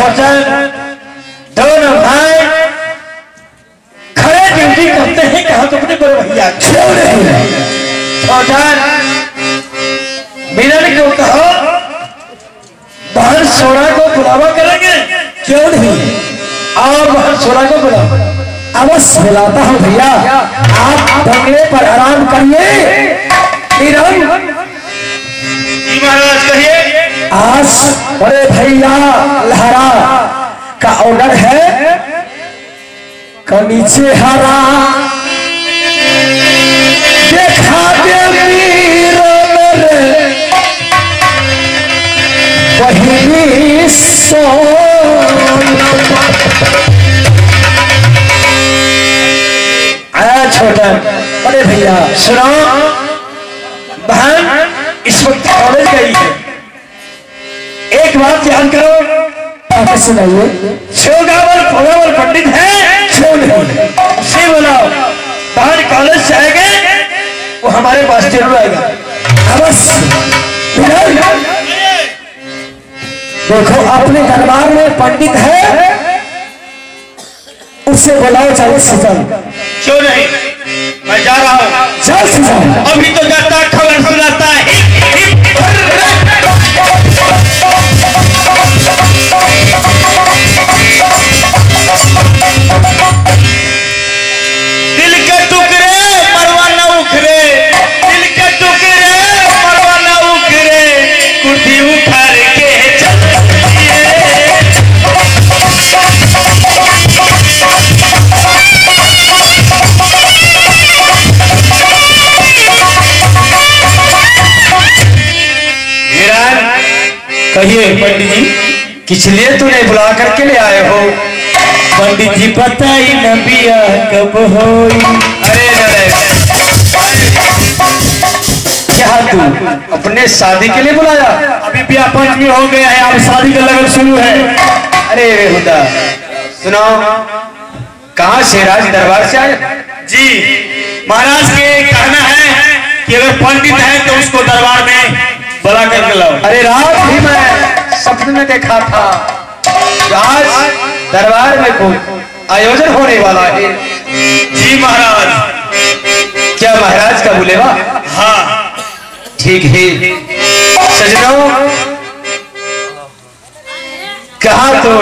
छोटन दोनों भाई खड़े ड्यूटी करते हैं। कहा तुमने बड़े भैया छोटन मिलन को कहो बहन सोना को बुलावा करेंगे। क्यों नहीं, आप बहन सोना को बुलाओ। अवश्य बुलाता हूँ भैया, आप बंगले पर आराम करिए। महाराज कहिए। आज बड़े भैया लहरा का ऑर्डर है का नीचे हरा देखा दे वही आया छोटा। अरे भैया सुनो, बहन इस वक्त कॉलेज गई है। एक बात ध्यान करो, सुनाइए। छोगावल फोगावल पंडित है, से बोलाओ बहन कॉलेज से आएंगे, वो हमारे पास जरूर आएगा। अवश्य देखो अपने दरबार में पंडित है, उससे बुलाओ जल्द से जल्द। क्यों नहीं, मैं जा रहा हूँ। जल्द से जल्द अभी तो जाता खबर सुनाता है। दिल के टुकड़े परवाना उखरे, दिल के टुकड़े परवाना उखरे, कुर्सी उखाड़ के कहिए। पंडित जी किस लिए तूने बुला करके ले आए हो? पंडित जी पता ही न बिया कब होई। अरे क्या तू अपने शादी के लिए बुलाया? अभी ब्याह पंचमी हो गया है, अब शादी का लगन शुरू है। अरे बेहुदा सुनो, कहाँ से राज दरबार से आए? जी महाराज के कहना है कि अगर पंडित है तो उसको दरबार में बुला करके लाओ। अरे रात भी मैं सपने में देखा था, आज दरबार में कोई आयोजन होने वाला है। जी महाराज। क्या महाराज का बुलेवा? हाँ ठीक है। सजनों कहा तो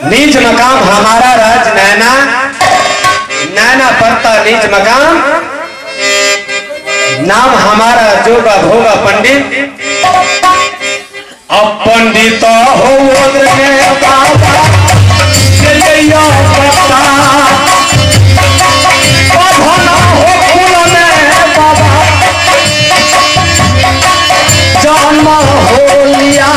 नीच मकाम हमारा राज नैना, नैना पड़ता नीच मकाम, नाम हमारा जोगा भोगा पंडित। अब पंडित हो बाबा जन्म हो लिया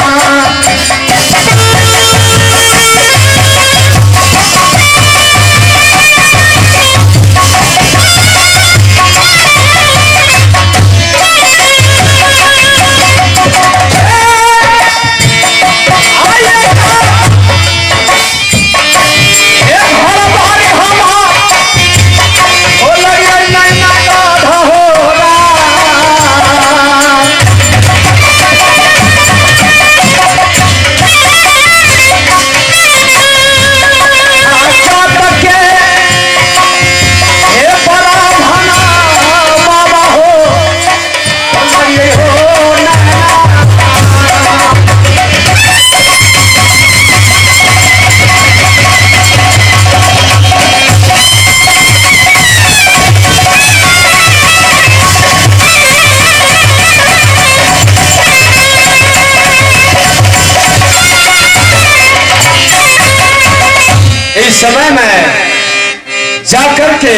समय में जाकर के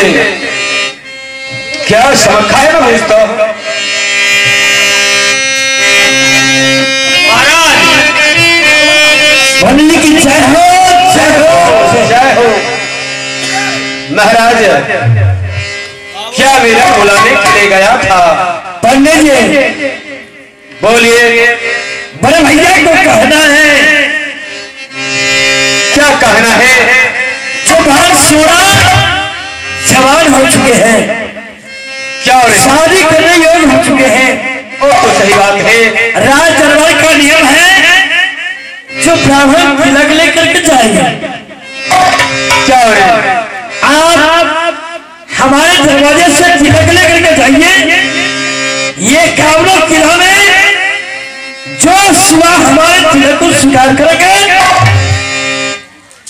क्या समझाए ना मुझको? महाराज बनने की जय हो, जय हो, जय हो। महाराज क्या मेरा बुलाने के लिए गया था? पंडित जी बोलिए। बड़े भैया को कहना है। क्या कहना है? बहुत सोना जवान हो चुके हैं, क्या शादी करने योग्य हो चुके हैं। वो तो सही बात है। राज दरबार का नियम है, जो ब्राह्मण तिलक लेकर के जाएंगे। क्या हो रहा है? आप हमारे दरवाजे से तिलक लेकर के जाइए। ये कावड़ा किला में जो सुबह हमारे तिलक को स्वीकार करेंगे,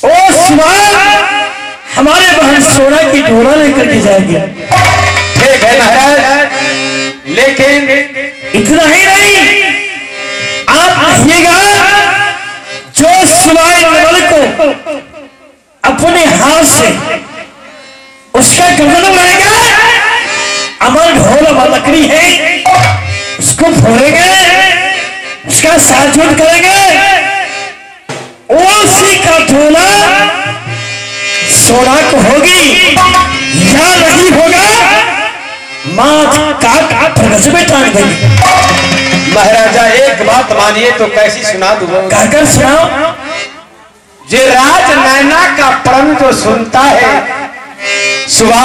वो सुबह हमारे बहन सोना की डोरा लेकर के जाएंगे। ठीक है महाराज, लेकिन इतना ही नहीं, आप कहिएगा जो सुबह नवल को अपने हाथ से उसका गर्दन उड़ाएगा, अमर ढोल लकड़ी है उसको फोड़ेंगे, उसका साझुट करेंगे, उसी का ढोला सोना को होगी या नहीं होगा, मां काट में टांग देंगे। महाराजा एक बात मानिए तो कैसी सुना दूं? कहकर सुनाओ। जे राज नैना का प्रण जो सुनता है सुबह,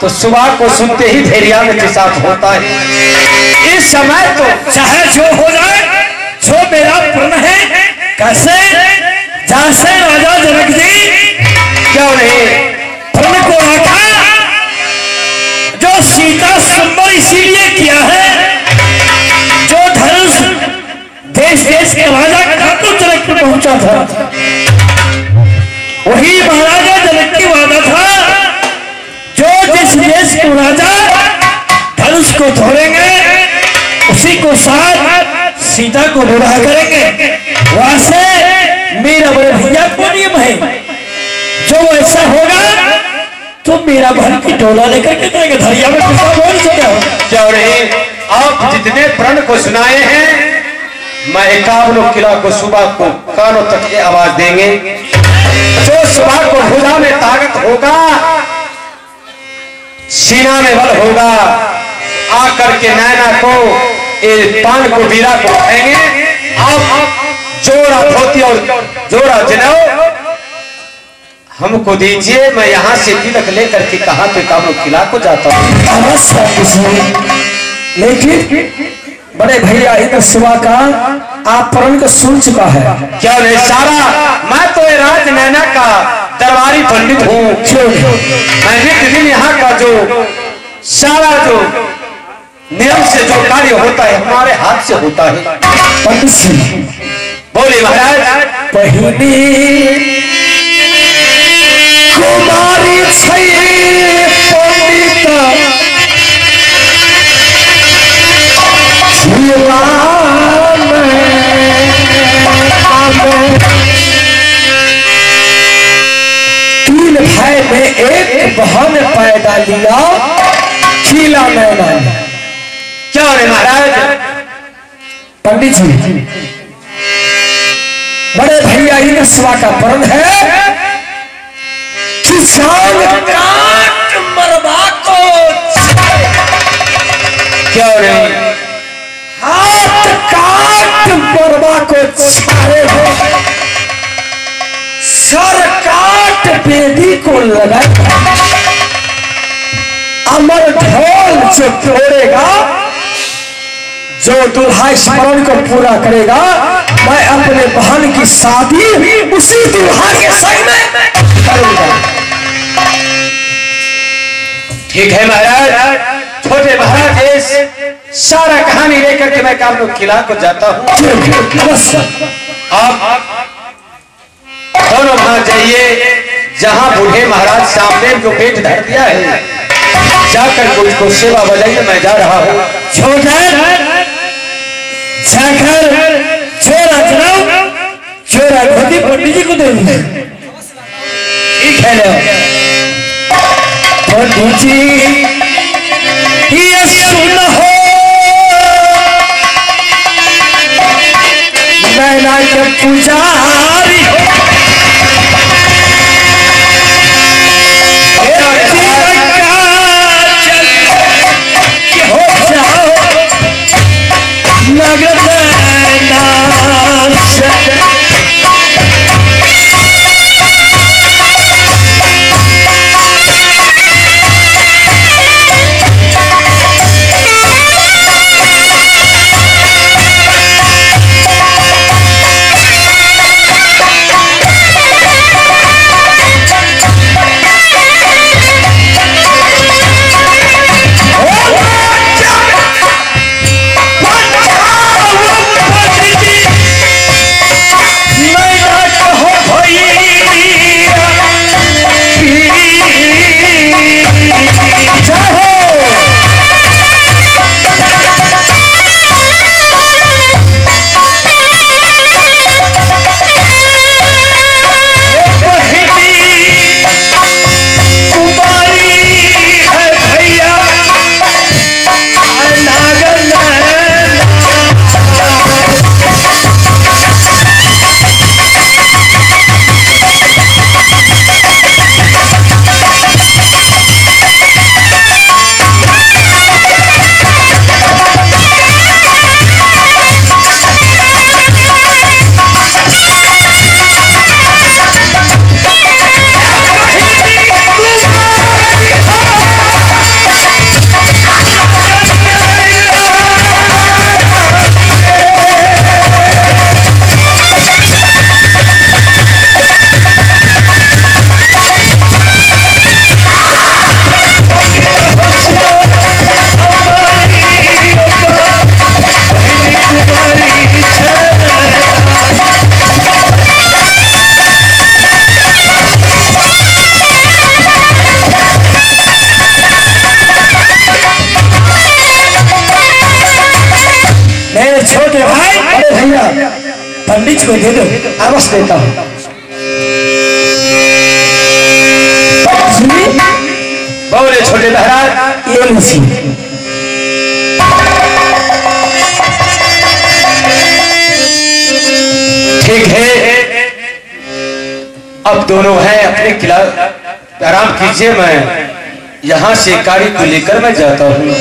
तो सुबह को सुनते ही भेड़िया में पेशाब होता है। इस समय तो चाहे जो हो जाए, जो मेरा प्रण है, कैसे जैसे राजा जनक जी क्यों नहीं प्रण को रखा, जो सीता संबर इसीलिए किया है, जो धनुष देश देश के राजा काटू जनक में पहुंचा था, वही महाराजा जनक की वादा था, जो जिस देश को राजा धनुष को धोरेंगे उसी को साथ सीता को विवाह करेंगे। वहां से मेरा बड़े भैया को नियम है, जो ऐसा होगा तो मेरा बहन की डोला लेकर के जाएंगे। धरिया में पिता बोल सके क्या रहे? आप जितने प्रण को सुनाए हैं, मैं एकावनों किला को सुबह को कानों तक के आवाज देंगे। जो सुबह को भुजा में ताकत होगा, सीना में बल होगा, आकर के नैना को पान को बीरा को उठाएंगे। आप जोड़ा धोती और जोड़ा जनेऊ हमको दीजिए, मैं यहाँ से तिलक लेकर के कहा तो कानों किला को जाता हूँ। लेकिन बड़े भैया इधर सुबह का आप प्रण को सुन चुका है। क्या नहीं सारा, मैं तो ये राज नैना का दरबारी पंडित हूँ। मैं नित्य दिन यहाँ का जो सारा जो नियम से जो कार्य होता है हमारे हाथ से होता है। पंडित जी बोले महाराज। पहली कुमारी पंडित तीन भाई में एक बहन पैदा लिया, खिला नैना। क्या रे महाराज? पंडित जी बड़े भैया ही सुबह का प्रण है कि जान काट मरवा को, क्या रे? हाथ काट मरवा को छाड़े हो, सर काट बेदी को लगाए, अमर ढोल जो तोड़ेगा, जो दुल्हा स्मरण को पूरा करेगा, मैं अपने बहन की शादी उसी दुल्हा के संग में करूंगा। ठीक है महाराज। छोटे महाराज सारा कहानी लेकर के मैं कानों किला को जाता हूँ। आप दोनों वहां जाइए, जहां बूढ़े महाराज सामने जो पेट धर दिया है, जाकर मुझको सेवा बजाइए, मैं जा रहा हूँ। छोटा जाकर चोरा जनाओ, चोरा धोती पंडित जी को दे दीजिए। ठीक है ना पंडित जी ये सुन हो, नैना के पुजारी हो जाओ नगर पंडित को दे दो। अवश्य देता हूँ। बोले छोटे महाराज। ये मुसी ठीक है, अब दोनों हैं अपने किला, आराम कीजिए, मैं यहाँ से गाड़ी को लेकर मैं जाता हूँ।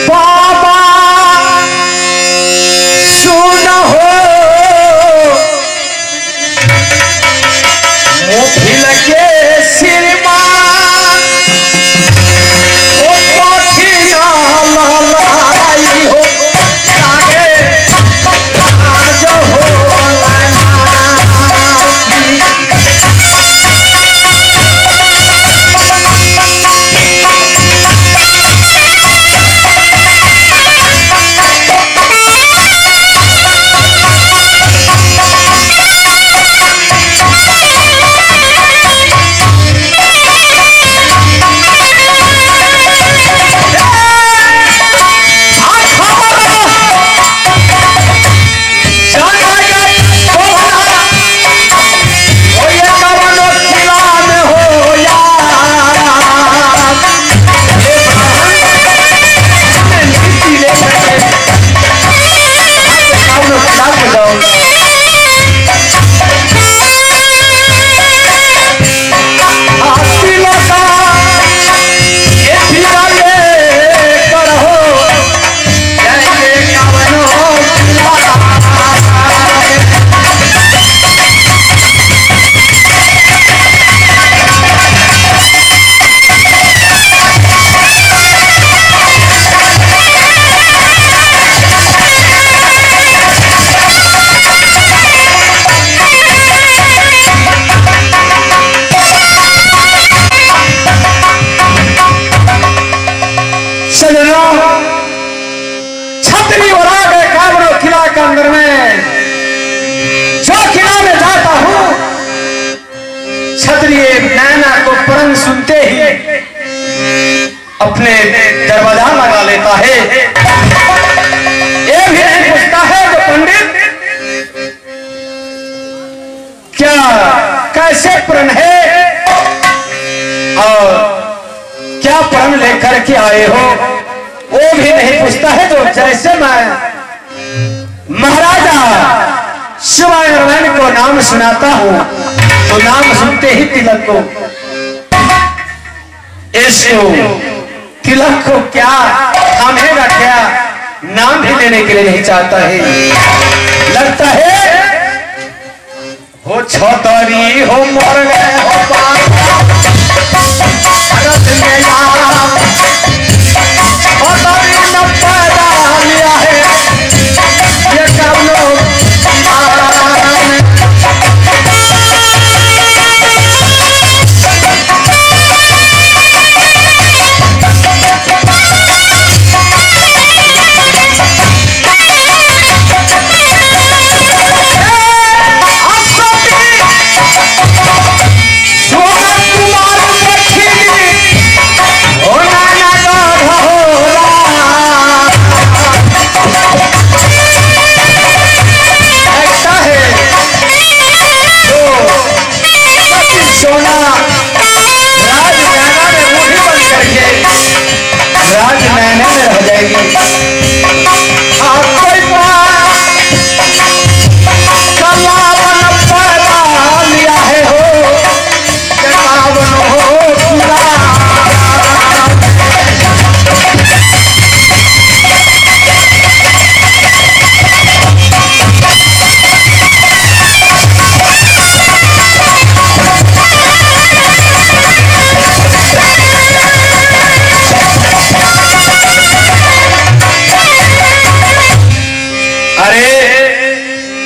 बाबा सुनो मुखिल के श्रीमान ओ कोठिया ललाई हो आगे आज हो छतरी उड़ा गए काबरो किला के अंदर में। जो किला में जाता हूँ, छतरी नैना को प्रण सुनते ही अपने दरवाजा लगा लेता है। ये भी नहीं पूछता है जो पंडित क्या कैसे प्रण है और क्या प्रण लेकर के आए हो, वो भी नहीं पूछता है। तो जैसे मैं महाराजा शिवानंद को नाम सुनाता हूँ तो नाम सुनते ही तिलक को, इसको तिलक को क्या थामेगा, क्या नाम भी लेने के लिए नहीं चाहता है। लगता है हो छोटरी हो मर गए हो लिया है ये काम लोग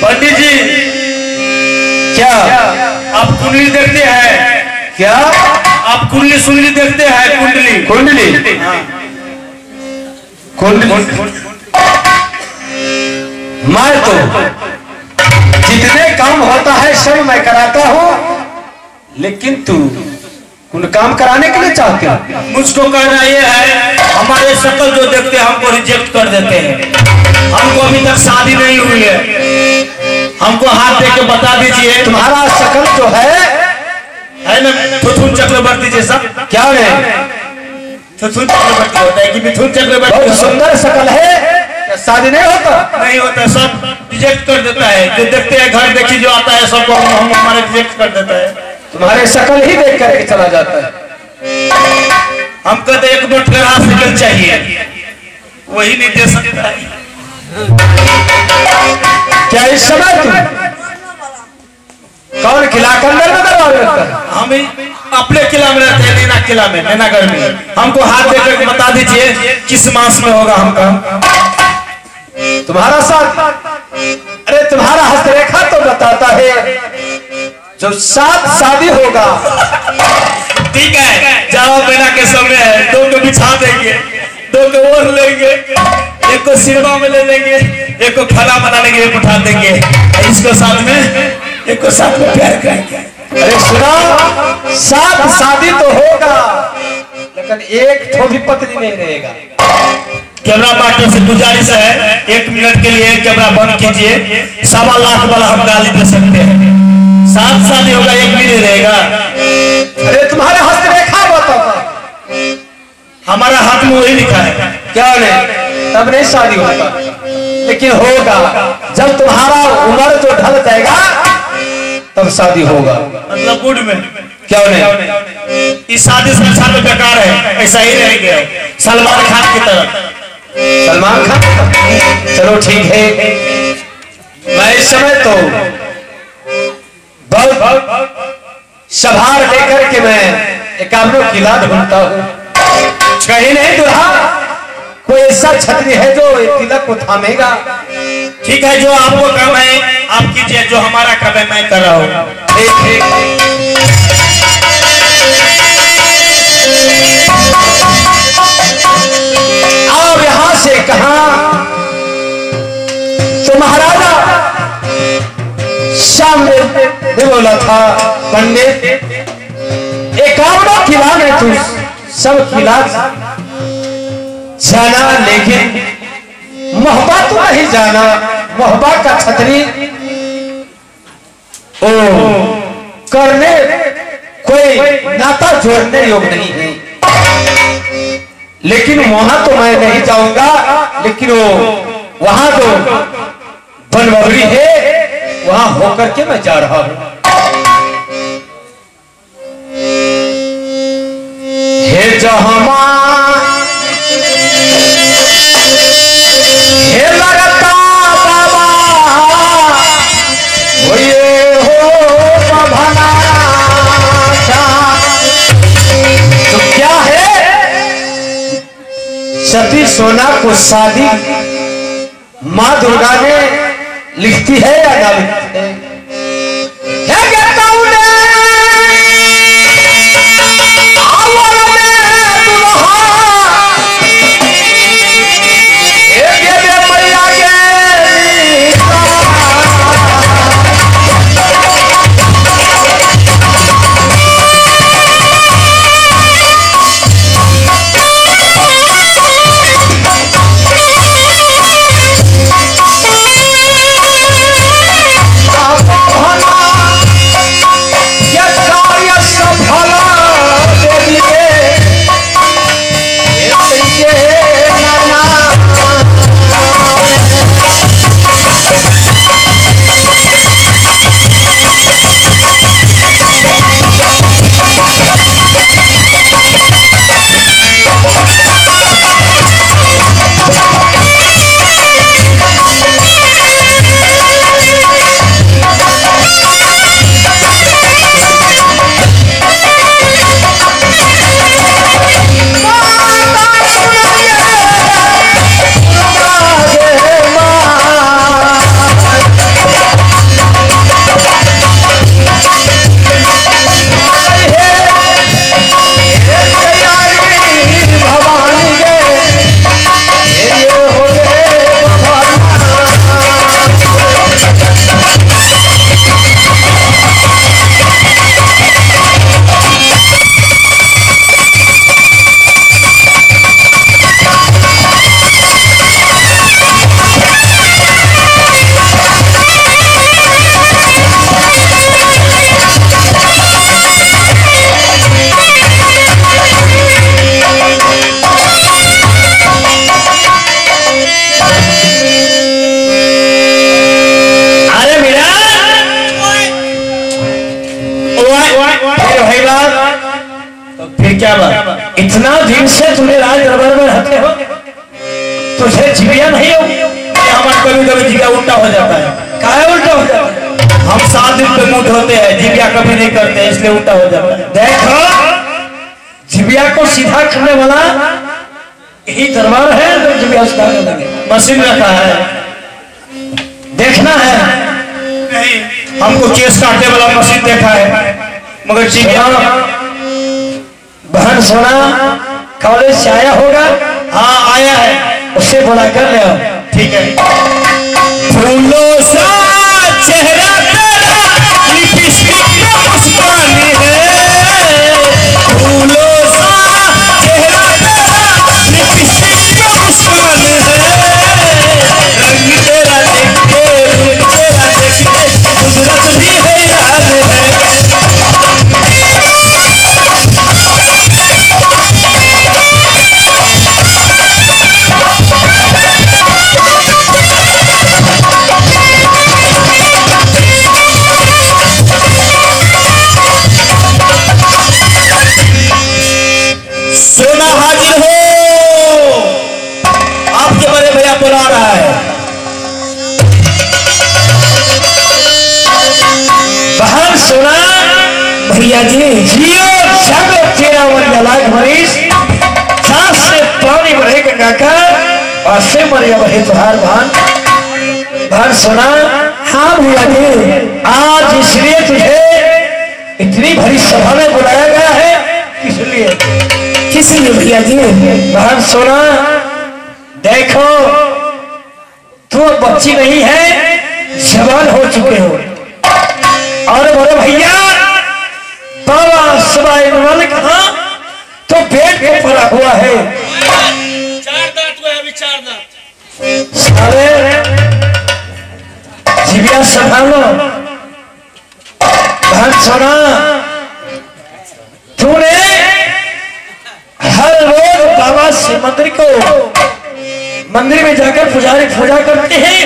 पंडित जी क्या आप कुंडली देखते हैं क्या? आप कुंडली सुनली देखते हैं? कुंडली कुंडली कुंडली मैं तो जितने काम होता है सब मैं कराता हूँ, लेकिन तू कुछ काम कराने के लिए चाहते हो? मुझको कहना ये है, हमारे शक्ल जो देखते हैं हमको रिजेक्ट कर देते हैं। हमको अभी तक शादी नहीं हुई है, हमको हाथ दे के बता दीजिए। तुम्हारा शक्ल जो है ना मिथुन चक्रवर्ती जैसा। क्या है? मिथुन चक्रवर्ती होता है कि मिथुन चक्रवर्ती? बहुत सुंदर शक्ल है, शादी नहीं होता? नहीं होता, सब रिजेक्ट कर देता है। जो देखते हैं घर देखी जो आता है सबको हम हमारे रिजेक्ट कर देता है। तुम्हारे शक्ल ही देख करके चला जाता है। हम कहते एक नोट का शक्ल चाहिए, वही नहीं दे सकता है। क्या इस समय तुम कौन किला के अंदर में दबा रहता है? हम अपने किला में रहते हैं, नैना किला में, नैनागढ़ में। हमको हाथ देकर बता दीजिए किस मास में होगा हमका तुम्हारा साथ। अरे तुम्हारा हस्तरेखा तो बताता है जो 7 शादी होगा। ठीक है, जाओ मैना के सामने है, 2 को बिछा देंगे, 2 को ओढ़ लेंगे, एक को सिरवा में ले लेंगे, एक को खाना बना लेंगे, एक उठा देंगे, इसको साथ में एक को साथ में प्यार करेंगे। अरे सुनो, 7 शादी तो होगा लेकिन एक ठो भी पत्नी नहीं रहेगा। कैमरा पार्टनर से गुजारिश है 1 मिनट के लिए कैमरा बंद कीजिए। 1.25 लाख वाला हम गाली दे सकते हैं। 7 शादी होगा, 1 भी नहीं रहेगा। अरे तुम्हारे हस्तरेखा बताता, हमारा हाथ में वही लिखा है। क्या नहीं? तब नहीं शादी होगा, लेकिन होगा जब तुम्हारा उम्र जो ढल जाएगा तब शादी होगा। मतलब गुड में क्या नहीं? इस शादी संसार में बेकार है, ऐसा ही रहेंगे सलमान खान की तरह। सलमान खान? चलो ठीक है, मैं इस समय तो बहुत सभार लेकर के मैं एकावनों किला ढूंढता हूँ। कहीं नहीं दुल्हा कोई ऐसा छतरी है जो तिलक को थामेगा। ठीक है, जो आपको काम है आप कीजिए, जो हमारा काम है मैं कर रहा हूँ। अब यहाँ से कहा तो महाराजा सामने ने बोला था, पंडित 51 किला में तू सब किला जाना, लेकिन मोहब्बा तो नहीं जाना। मोहब्बा का छतरी ओ करने कोई नाता जोड़ने योग नहीं है। लेकिन वहां तो मैं नहीं जाऊंगा, लेकिन वो वहां तो बनबगड़ी है, वहां होकर के मैं जा रहा हूं। हे जहां हे लगता बाबा वो ये हो भना तो क्या है? सती सोना को शादी माँ दुर्गा ने लिखती है या ना लिखती है? जिबिया नहीं हो, हमारे कभी कभी जिबिया उल्टा हो जाता है। काहे उल्टा हो जाता है? हम 7 दिन पे मुंह धोते हैं, जिबिया कभी नहीं करते, इसलिए उल्टा हो जाता है। देखो जिबिया को सीधा करने वाला यही दरबार है जो जिबिया सीधा करने मशीन रखा है, देखना है। नहीं, हमको केस काटने वाला मशीन देखा है, मगर जिबिया बहन सोना कॉलेज से आया होगा। हाँ आया है, उससे बुला कर ले आओ। ठीक है। फूलों सा चेहरा तेरा लिपस्टिक पे मुस्कान है, फूलों सा चेहरा तेरा लिपस्टिक पे मुस्कान है, रंग तेरा देखते रूप तेरा देखते कुदरत भी हैरान है। सोना हाजिर हो, आपके बड़े भैया बुला रहा है। बहन सोना भैया जी जियो जग तेरा लाख मरीज, सांस से पानी भरे गंगा का और से मरे भरे तुहार बहन। बहन सोना हाँ भैया जी, आज इसलिए तुझे इतनी भरी सभा में बुलाया गया है, किस लिए? किस लिए भैया जी? बहन सोना देखो, तू बच्ची नहीं है, जवान हो चुके हो, और बड़े भैया बाबा सुबाइनवाल कहा तो पेट पे पड़ा हुआ है। 4 दांत हुए, अभी 4 दांत। सारे जिबिया संभालो। बहन सोना तूने हर रोज बाबा से मंदिर में जाकर पुजारी पूजा करते हैं,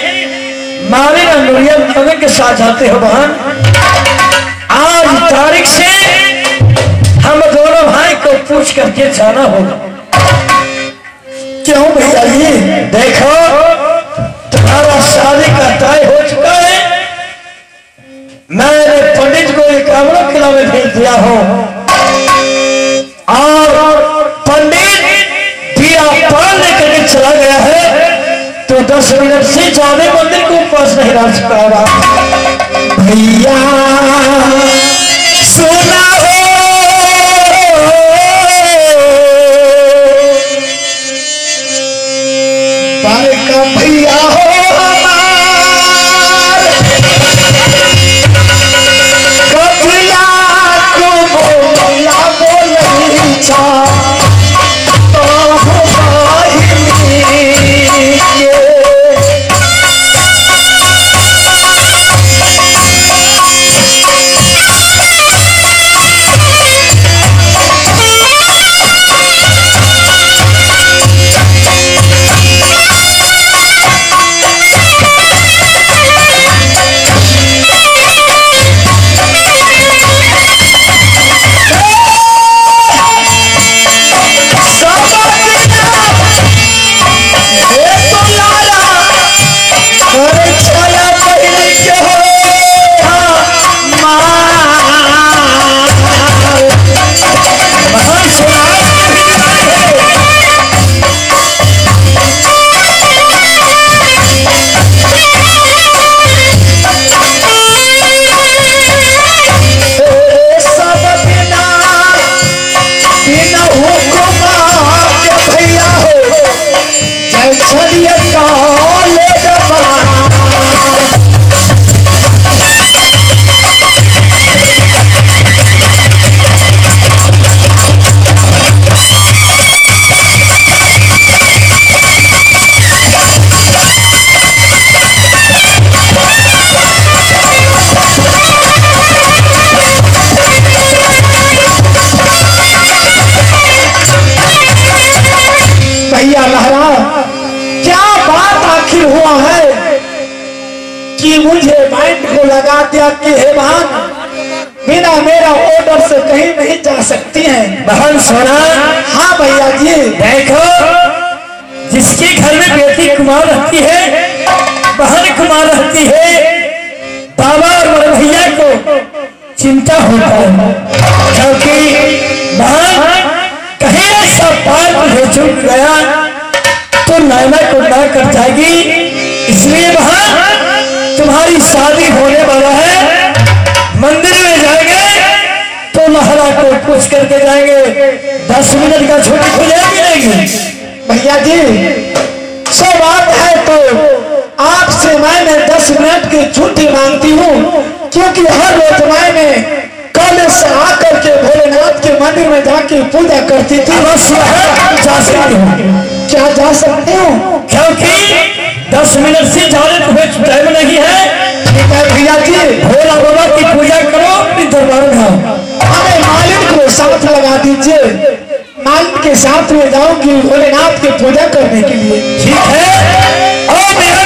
माली नूरिया मदन के साथ जाते हो। बहन आज तारीख से हम दोनों भाई को पूछ करके जाना होगा। क्यों भैया जी? देखो तुम्हारा शादी का तय हो चुका है, मैंने पंडित को एक अमृत किला में भेज दिया हो, और पंडित दिया पाल लेकर चला गया है, तो 10 मिनट से ज्यादा मंदिर को पास नहीं रह पाएगा। भैया सोना हो, बाल का भैया हो कपिला को बोला बोली छा तो लगा दिया कि हे बहन बिना मेरा ऑर्डर से कहीं नहीं जा सकती हैं। बहन सोना। हाँ भैया जी। देखो जिसके घर में बेटी कुमार रहती है, बहन कुमार रहती है, बाबा और बड़े भैया को चिंता होता है, क्योंकि बहन कहीं ऐसा पार मुझे चुक गया तो नैना को ना कर जाएगी। इसलिए बहन तुम्हारी शादी होने वाला है, मंदिर में जाएंगे तो लहरा को पूछ करके जाएंगे, 10 मिनट का छुट्टी खुले मिलेगी। भैया जी सो बात है तो आपसे मैंने 10 मिनट की छुट्टी मांगती हूँ, क्योंकि हर रोज मैंने कॉलेज से आकर के भोलेनाथ के मंदिर में जाके पूजा करती थी। जा सकती हूँ, क्या जा सकते हो? क्योंकि 10 मिनट से ज्यादा तुम्हें टाइम नहीं है। ठीक है भैया जी, भोला बाबा की पूजा करो, अपनी दरबार में आओ। हमें मालिक को साथ लगा दीजिए, मालिक के साथ में जाऊंगी भोलेनाथ की पूजा करने के लिए। ठीक है। और मेरा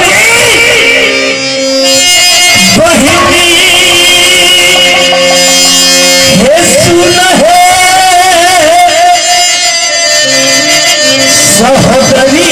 सहोदरी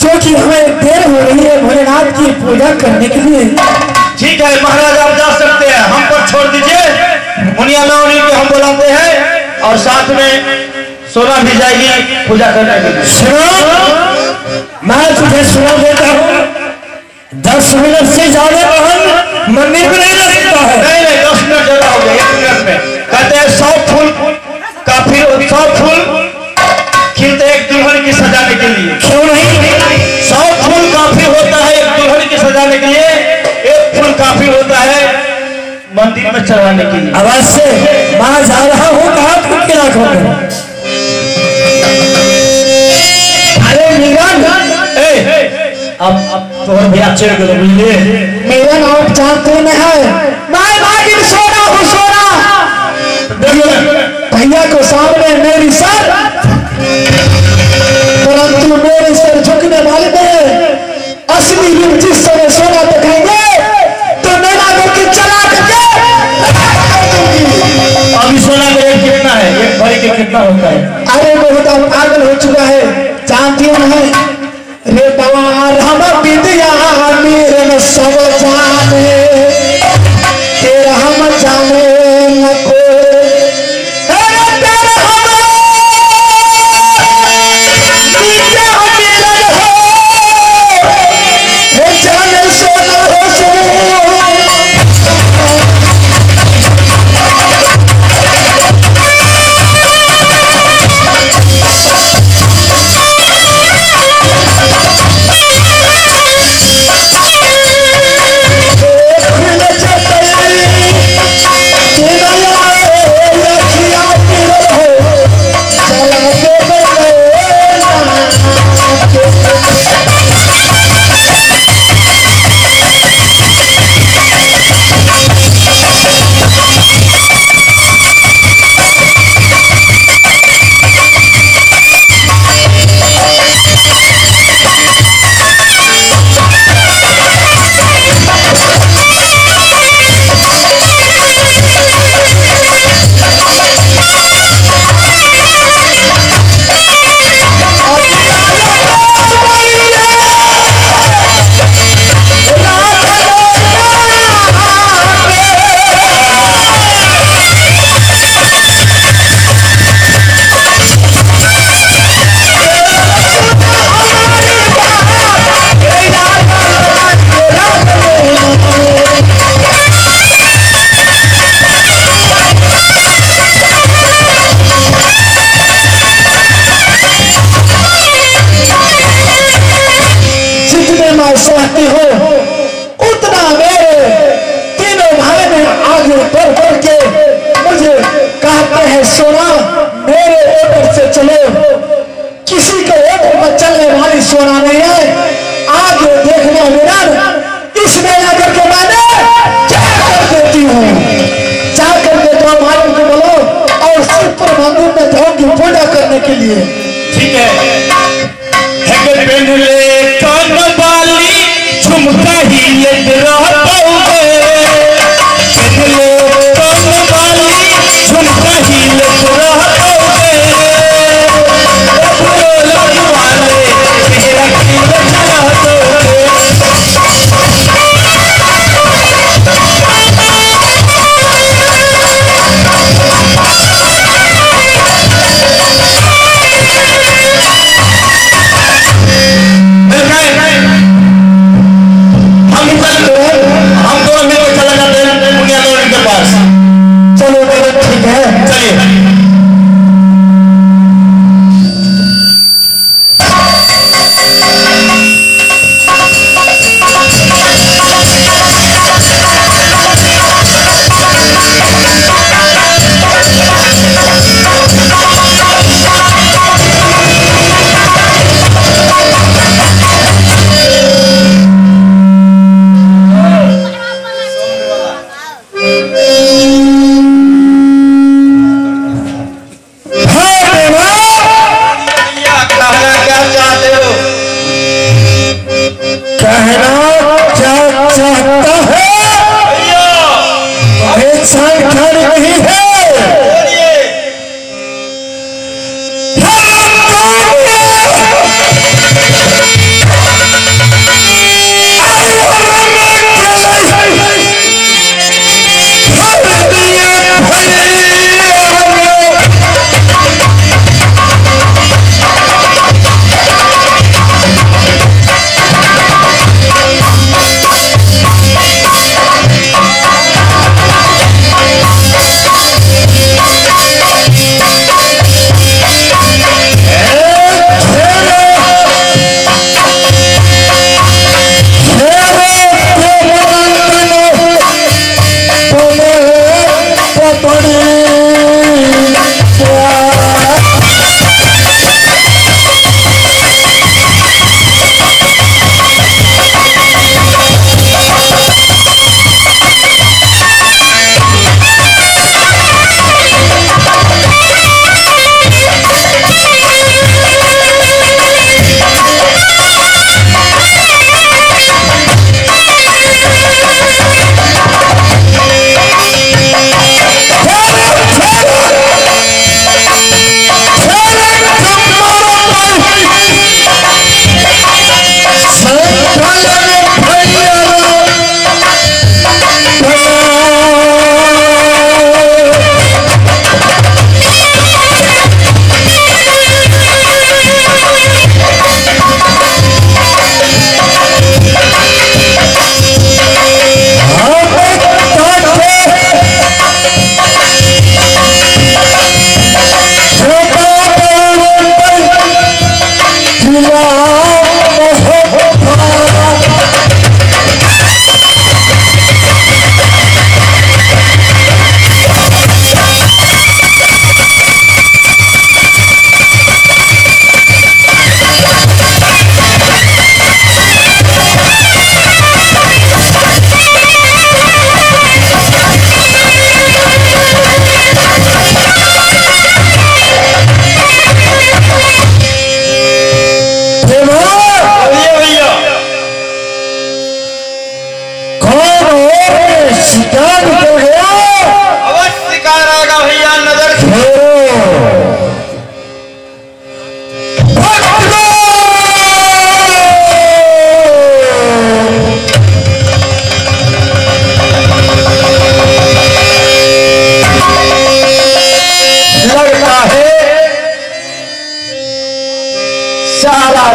क्योंकि हमें देर हो रही है भोलेनाथ की पूजा करने के लिए। ठीक है महाराज, आप जा सकते हैं, हम पर छोड़ दीजिए। मुनिया लावणी को हम बुलाते हैं और साथ में सोना भी जाएगी पूजा करने के लिए। सुनो, मैं तुझे सुना देता हूँ, 10 मिनट से ज्यादा बहन मंदिर में नहीं रह सकता है। नहीं 10 मिनट ज्यादा हो गया, 1 मिनट में। कहते हैं 100 फूल काफी, 100 फूल खिलते एक दुल्हन की सजाने के लिए। क्यों नहीं? 100 फूल काफी होता है एक दुल्हन की सजाने के लिए, 1 फूल काफी होता है मंदिर में चढ़ाने के लिए। अवश्य मैं जा रहा हूँ, कहाँ फूल के रखो। अरे मीरन, अब तो भी अच्छे लगे बुझलिए। मीरन आप जानते न है मैं नागिन सोना हूँ, सोना। भैया को सामने मेरी सर, परंतु मेरे सर झुकने वाले में असली रूप जिस समय सोना दिखाएंगे तो नैना करके चला करके। अभी सोना का रेट कितना है? एक भरी के कितना होता है? अरे बहुत पागल हो चुका है, जानती हूँ नहीं। रे बार हम विद्या मेरे में सब जाने, तेरा हम जाने न कोई। मैं सहती हूँ उतना मेरे तीनों भाई में आगे बढ़ बढ़ के मुझे कहते हैं सोना मेरे ऊपर से चलो। किसी के ऊपर पर चलने वाली सोना नहीं है। आगे देखना मेरा इसमें आकर के मैंने क्या कर देती हूँ। जाकर के तो मालूम को बोलो और सिर्फ पर मंदिर में जाऊंगी पूजा करने के लिए। ठीक है। पहन ले कान वाली झुमका ही रह पाओगे। पहन ले कान वाली झुमका ही रह पाओगे। लग वाले तेरा की रचना दोगे। चलो मेरा ठीक है। चलिए।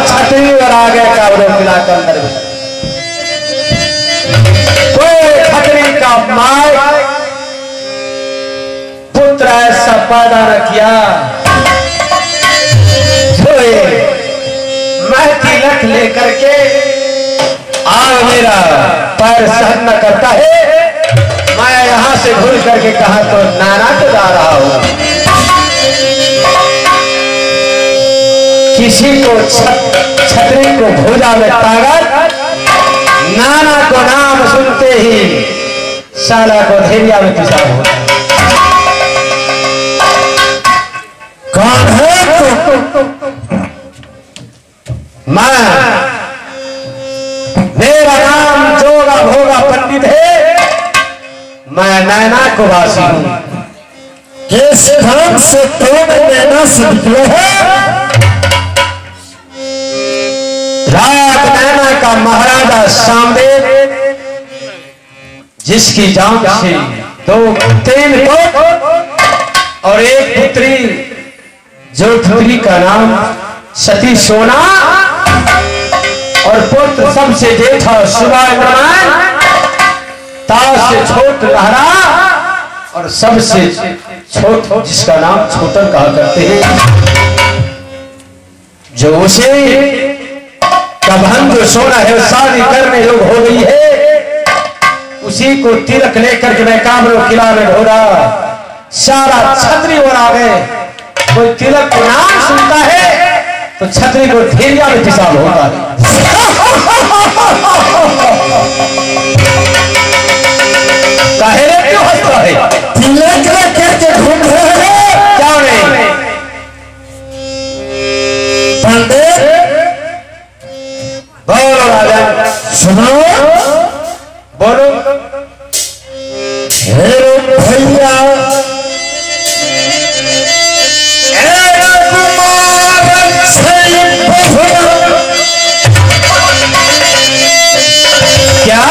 छतरी और आ गए काबरों मिलाकर अंदर में कोई खतरी का माय पुत्र ऐसा पैदा न किया मैं तिलक लेकर के आग मेरा पैर सहन न करता है। मैं यहाँ से घूर करके कहा तो नाना को जा रहा हूँ। किसी को छतरी को भुजा में ताकत, नाना को नाम सुनते ही साला को धेरिया में पिसाब होता है। कौन है मैं, मेरा नाम जोगा भोगा पंडित है। मैं नैना को वासी हूँ। किस धाम से तुम नैना से निकले हो? रात नैना का महाराजा सामदेव, जिसकी जान से 3 पुत्र और एक पुत्री, जो पुत्री का नाम सती सोना और पुत्र सबसे जेठा सुभान, ताज से छोट लहरा और सबसे छोट जिसका नाम छोटन कहा करते हैं। जो उसे कबहन जो सोना है शादी करने योग हो गई है, उसी को तिलक लेकर के मैं कामरो किला में ढोरा। सारा छतरी और आ गए। कोई तिलक को नाम सुनता है तो छतरी को धेरिया में पिसाब होता है। काहे रे क्यों हंसता है? तिलक करके घूम रहे हैं क्या नहीं पंडित? बोलो राजा, सुनो, बोलो। हेरो भैया क्या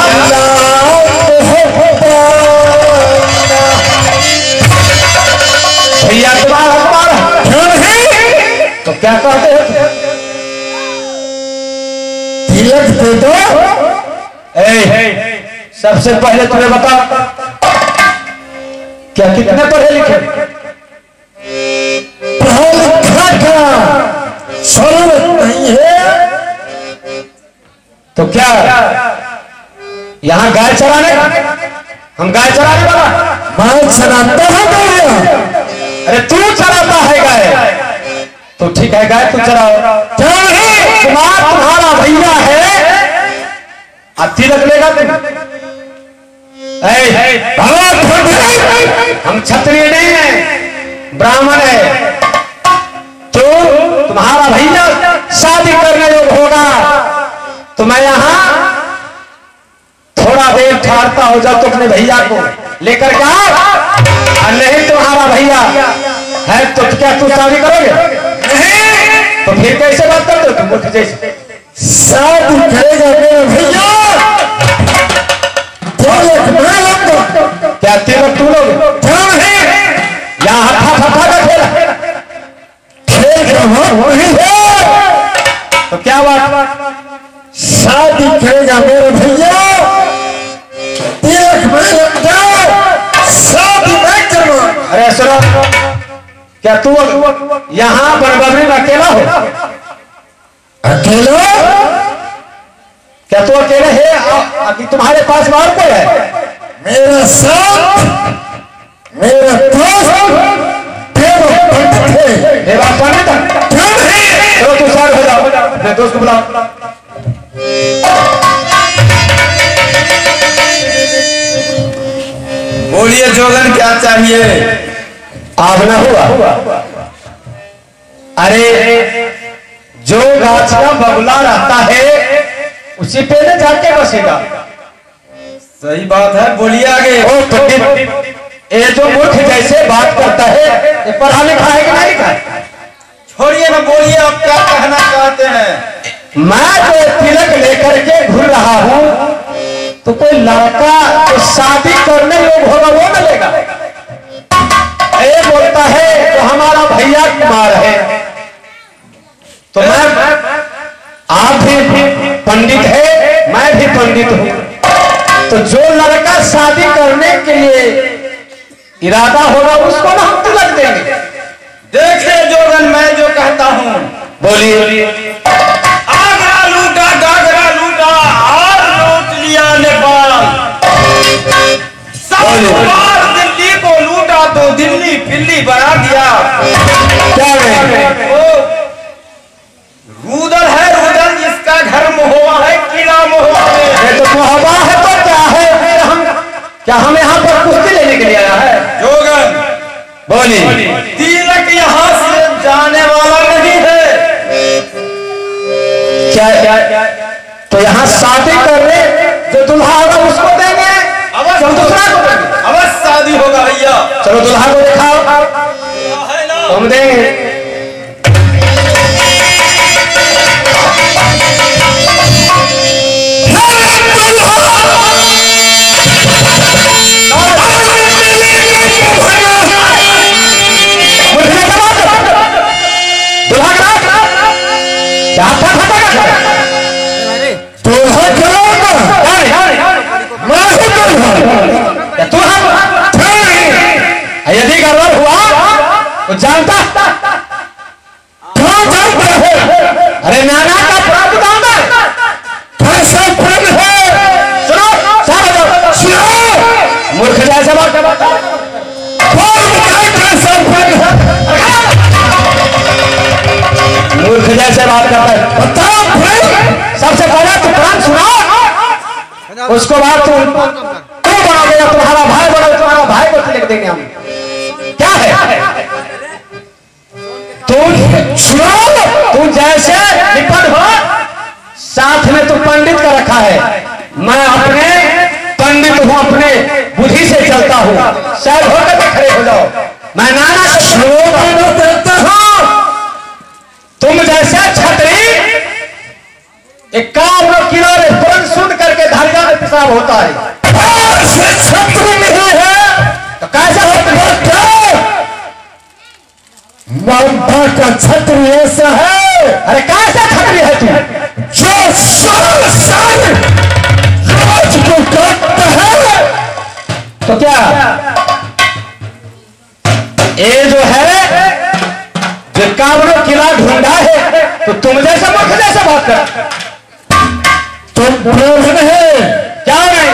भैया तुम्हारा तो क्या कहते हो? तिलक दे दो। सबसे पहले तुम्हें बता, क्या कितने पढ़े लिखे? पढ़ा लिखा का जरूरत नहीं है। तो क्या यहाँ गाय चराने? हम गाय चराने वाला? मैं चलाता है भैया। अरे तू चराता है गाय तो ठीक है, गाय तू चराओ। तुम्हारा भैया है, अब तिलक लेगा तुम? हम क्षत्रिय नहीं है, ब्राह्मण है। तो तुम्हारा भैया शादी करने योग होगा तो मैं यहाँ थोड़ा देर ठहरता हो जाओ तो अपने भैया को लेकर के आ। नहीं तुम्हारा भैया है तो क्या तू शादी करोगे? नहीं तो फिर कैसे बात करते हो तुम मूर्ख जैसे? शादी करेगा मेरा भैया। तिलक मैं लूंगा। क्या तिलक तू लोगे? यहाँ हट्ठा फट्ठा का खेल खेल का वही है। तो क्या बात? शादी करेगा मेरा भैया। तिलक मैं लूंगा, शादी मैं करूंगा। अरे सुनो, क्या तू यहाँ बनबरी में अकेला हो? अकेला? क्या तू अकेले है कि तुम्हारे पास और कोई है? मेरा साथ, मेरा दोस्त देवा पंडित है। देवा पंडित? चलो तू सार हो जाओ, अपने दोस्त को बुलाओ। बोलिए जोगन, क्या चाहिए? आग ना हुआ? अरे जो गाछ का बगुला रहता है उसी पे न जाके बसेगा। सही बात है, बोलिए आगे। ओ पंडित, ये जो मूर्ख जैसे बात करता है ये पढ़ा लिखा है कि नहीं लिखा है? छोड़िए ना, बोलिए आप क्या कहना चाहते हैं? मैं जो तिलक लेकर के घूर रहा हूँ तो कोई लड़का तो शादी करने योग होगा वो मिलेगा। ये बोलता है तो हमारा भैया कुमार है। तो मैं, आप भी पंडित है, मैं भी पंडित हूँ। तो जो लड़का शादी करने के लिए इरादा होगा उसको ना हम तिलक देंगे। देखिए जोगन, मैं जो कहता हूँ बोलिए। आगरा लूटा गागरा लूटा और और दिल्ली को लूटा तो दिल्ली पिल्ली बना दिया। क्या है? रुदल है रुदल, जिसका घर महुआ है किला महुआ में। ये तो मुहावा है तो क्या है? क्या हम यहाँ पर कुश्ती लेने के लिए आया है? जोगन बोली। तिलक यहाँ से जाने वाला नहीं है। क्या? तो यहाँ शादी कर रहे, जो दुल्हा होगा उसको देंगे, अवश्य दूसरा को देंगे। अवश्य शादी होगा भैया। चलो दुल्हा को दिखाओ, है ना? हम देंगे। यदि गड़बड़ हुआ तो जानता कौन जानता है? अरे नाना का प्रावधान कैसा प्रेम है? सुनो सुनो, मूर्ख जैसे बात मूर्ख जैसे बात करता है। बताओ सबसे पहले तो कुरान सुनाओ, उसको बाद तुम बना गया, तुम्हारा भाई बना, तुम्हारा भाई को लिख देंगे हम। क्या है? तू जैसे निपट हो, साथ में तू पंडित का रखा है। मैं अपने पंडित हूँ, अपने बुद्धि से चलता हूँ। शायद होकर के खड़े हो जाओ। मैं नाना श्लोक देता हूँ। तुम जैसे छतरी एक काम किनारे तुरंत सुन करके धारिया में पेशाब होता है, छतरी नहीं है तो कैसे होता है? ममता का छतरी ऐसा है। अरे कैसा छतरी है तू? जो साल रोज को काटता है। तो क्या ये जो है जो कावड़ों किला ढूंढा है, तो तुम जैसा मूर्ख जैसा बात कर। तुम ब्राह्मण है क्या? नहीं,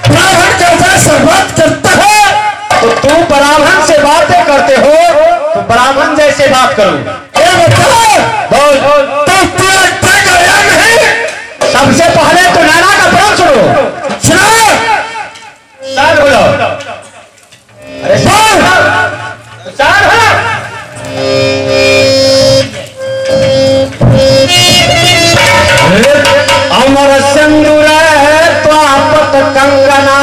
ब्राह्मण जैसा बात करता है तो तुम ब्राह्मण से बातें करते हो, तो ब्राह्मण जैसे बात करो। बोल सबसे पहले तो नाना का प्रण सुनो। शांत हो जाओ। अरे शांत हो। अमर सिंदूर तो आपत कंगना।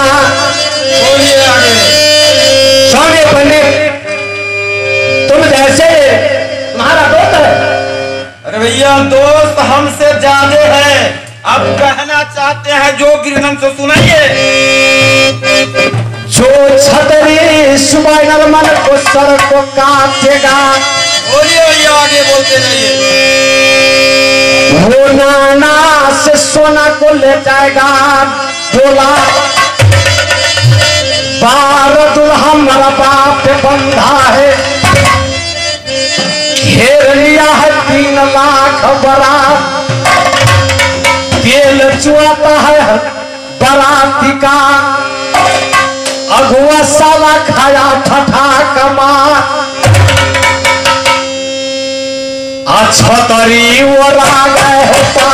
स्वामी पंडित, तुम जैसे तुम्हारा दोस्त है। अरे भैया दोस्त हमसे ज्यादा है। आप कहना चाहते हैं जो गिरनम से सुनाइए। जो छतरी सुबह नरमन को सर को काटेगा, बोलिए भैया, आगे बोलते रहिए। वो नाना से सोना को ले जाएगा बोला। बार दुल्हा मेरा बाप बंधा है, घेर लिया है 3 लाख बड़ा। तेल चुआता है बराती का, अगुआ साला खाया ठठा कमा। अच्छा तरी वो राग होता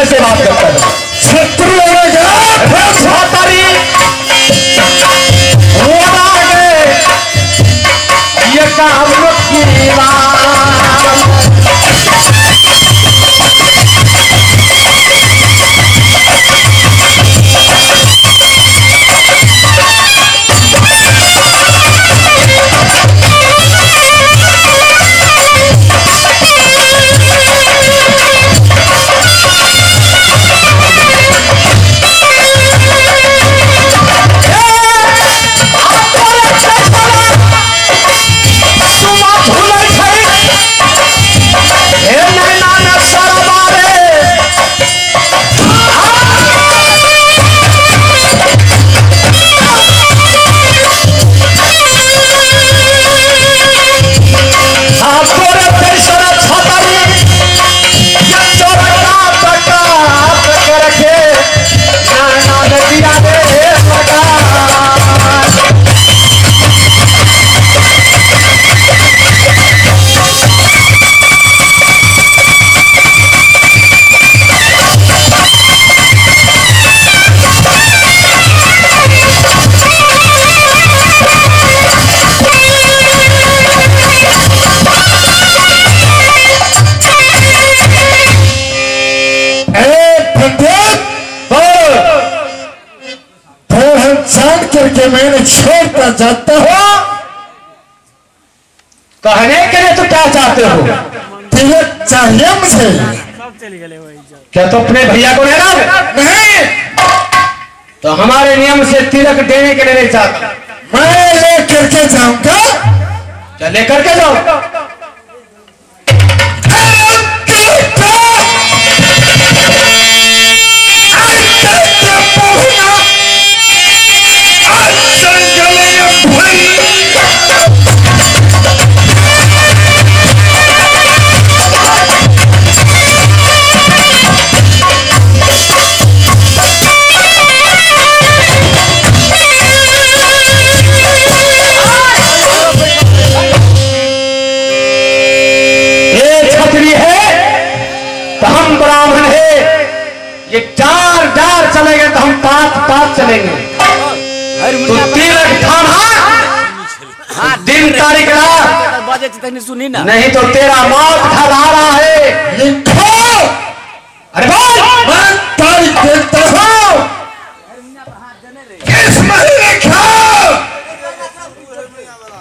से बात करता है। शत्रु ये काम की जान करके मैंने छोड़ता जाता हूँ। कहने के लिए तो क्या चाहते हो? तिलक चाहिए मुझे। क्या तो अपने भैया को लेना? नहीं, तो हमारे नियम से तिलक देने के लिए नहीं चाहता। मैं लेकर के जाऊंगा। क्या लेकर के जाओ? ये चार डार चलेंगे तो हम पांच पांच चलेंगे। तो तिलक थाना दिन तारीख सुनी ना, नहीं तो तेरा मौत खदारा है। लिखो। अरे बोल। मैं तारीख देता हूँ। किस महीने का?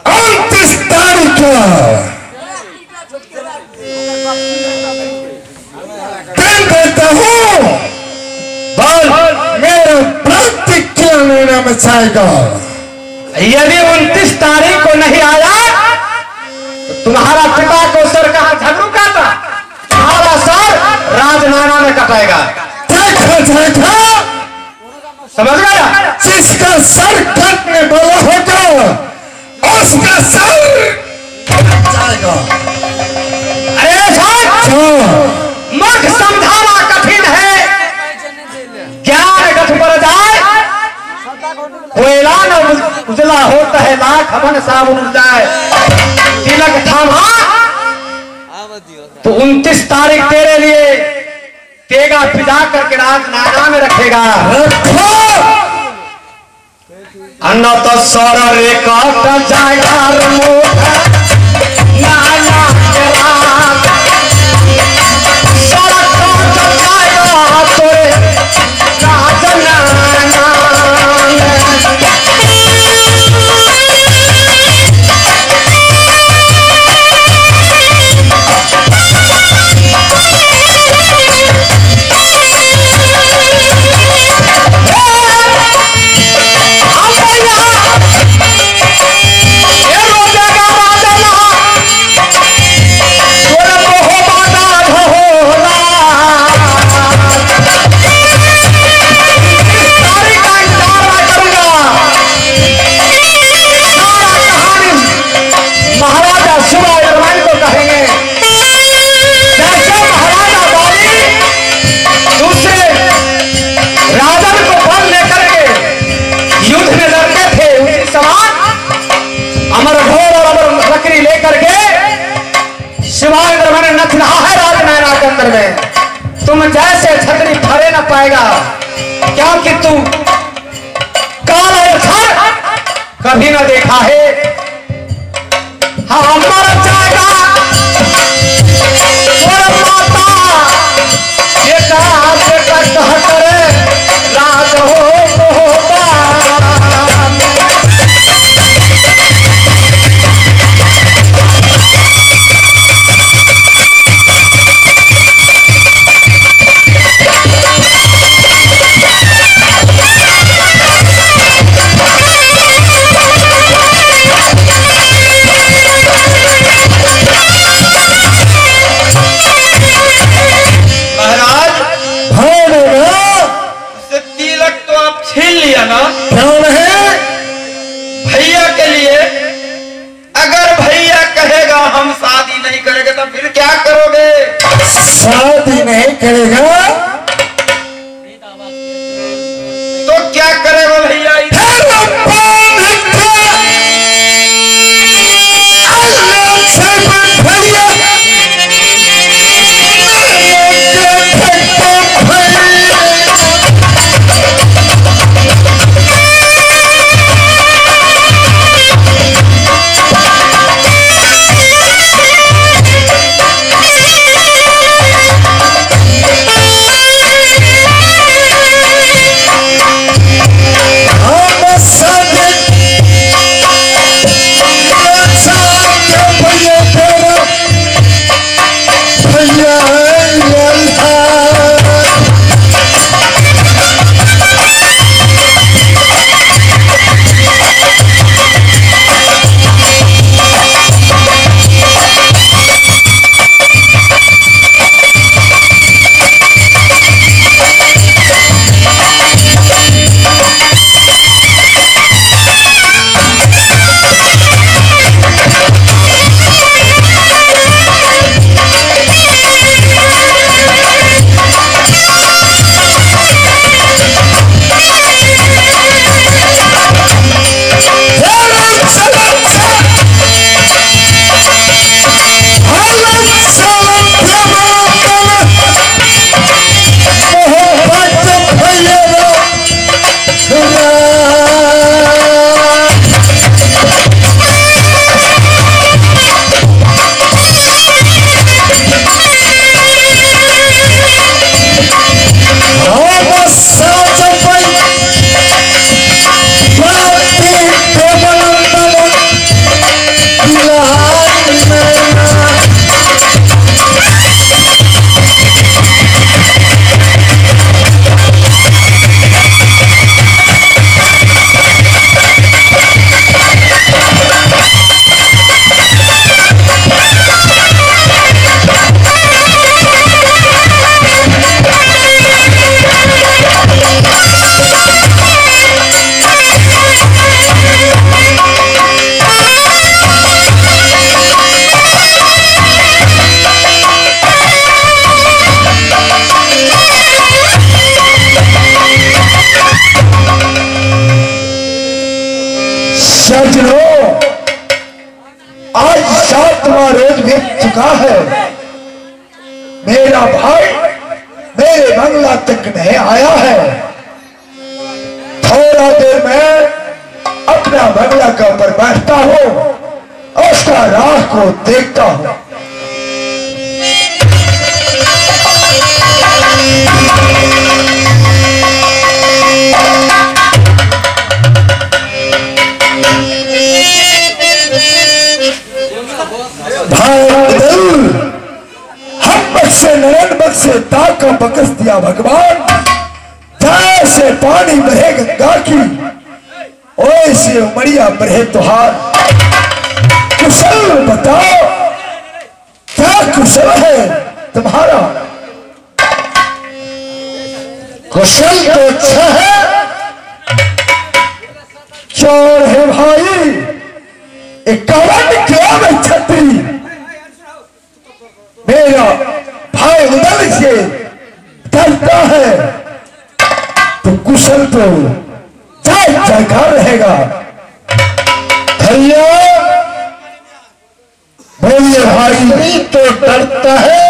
29 तारीख का दिन देता हूँ। बोल। मेरा प्रतिज्ञा लेना मचाएगा। यदि 29 तारीख को नहीं आया तो तुम्हारा पिता को सर कहा झगड़ू काटा, तुम्हारा सर राजनाना में कटेगा। देखा जाएगा। समझ गया? जिसका सर कटने वाला होगा उसका सर जाएगा। अरे साहब, मूर्ख समझाना कठिन है, ज्ञान गठ पर जाए। कोयला न उजला होता है, लाख हवन साबुन उड़ जाए। तिलक थामा तो 29 तारीख तेरे लिए तेगा पिजा करके राजनाना में रखेगा। अन्न तो सौर रे काट जाएगा नाना के रात। सौर काट जाएगा तोरे राजनाना। में तुम जैसे छतरी फरे न पाएगा, क्योंकि तू काला कभी न देखा है। हाँ मर जाएगा माता ये कह करे राज हो कौन है? भैया के लिए। अगर भैया कहेगा हम शादी नहीं करेंगे तो फिर क्या करोगे? शादी नहीं करेगा तो क्या करेगा भैया? हम मिट चुका है। मेरा भाई मेरे बंगला तक नहीं आया है। थोड़ा देर में अपना बंगला के ऊपर बैठता हूँ, उसका राह को देखता हूँ। हम बख्शे नरन बख्शे ताक का बकस दिया भगवान। जैसे पानी बहे गंगा की, वैसे उमरिया बहे तुहार। कुशल बताओ, क्या कुशल है तुम्हारा? कुशल तो अच्छा है, चोर है भाई। इक्यावन क्या में छतरी मेरा भाई उधर से डरता है, तो कुशल तो जगह रहेगा। भैया बोलिए भाई, तो डरता है,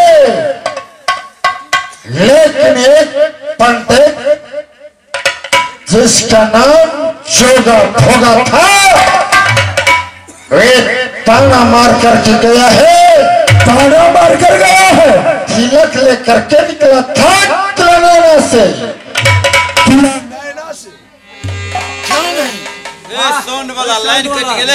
लेकिन एक पंडित जिसका नाम जोगा भोगा था, वे ताना मार करके गया है, ताना मार कर गया है। तिलक लेकर के निकला था तिलंगाना से। सोन वाला लाइन कट गेले।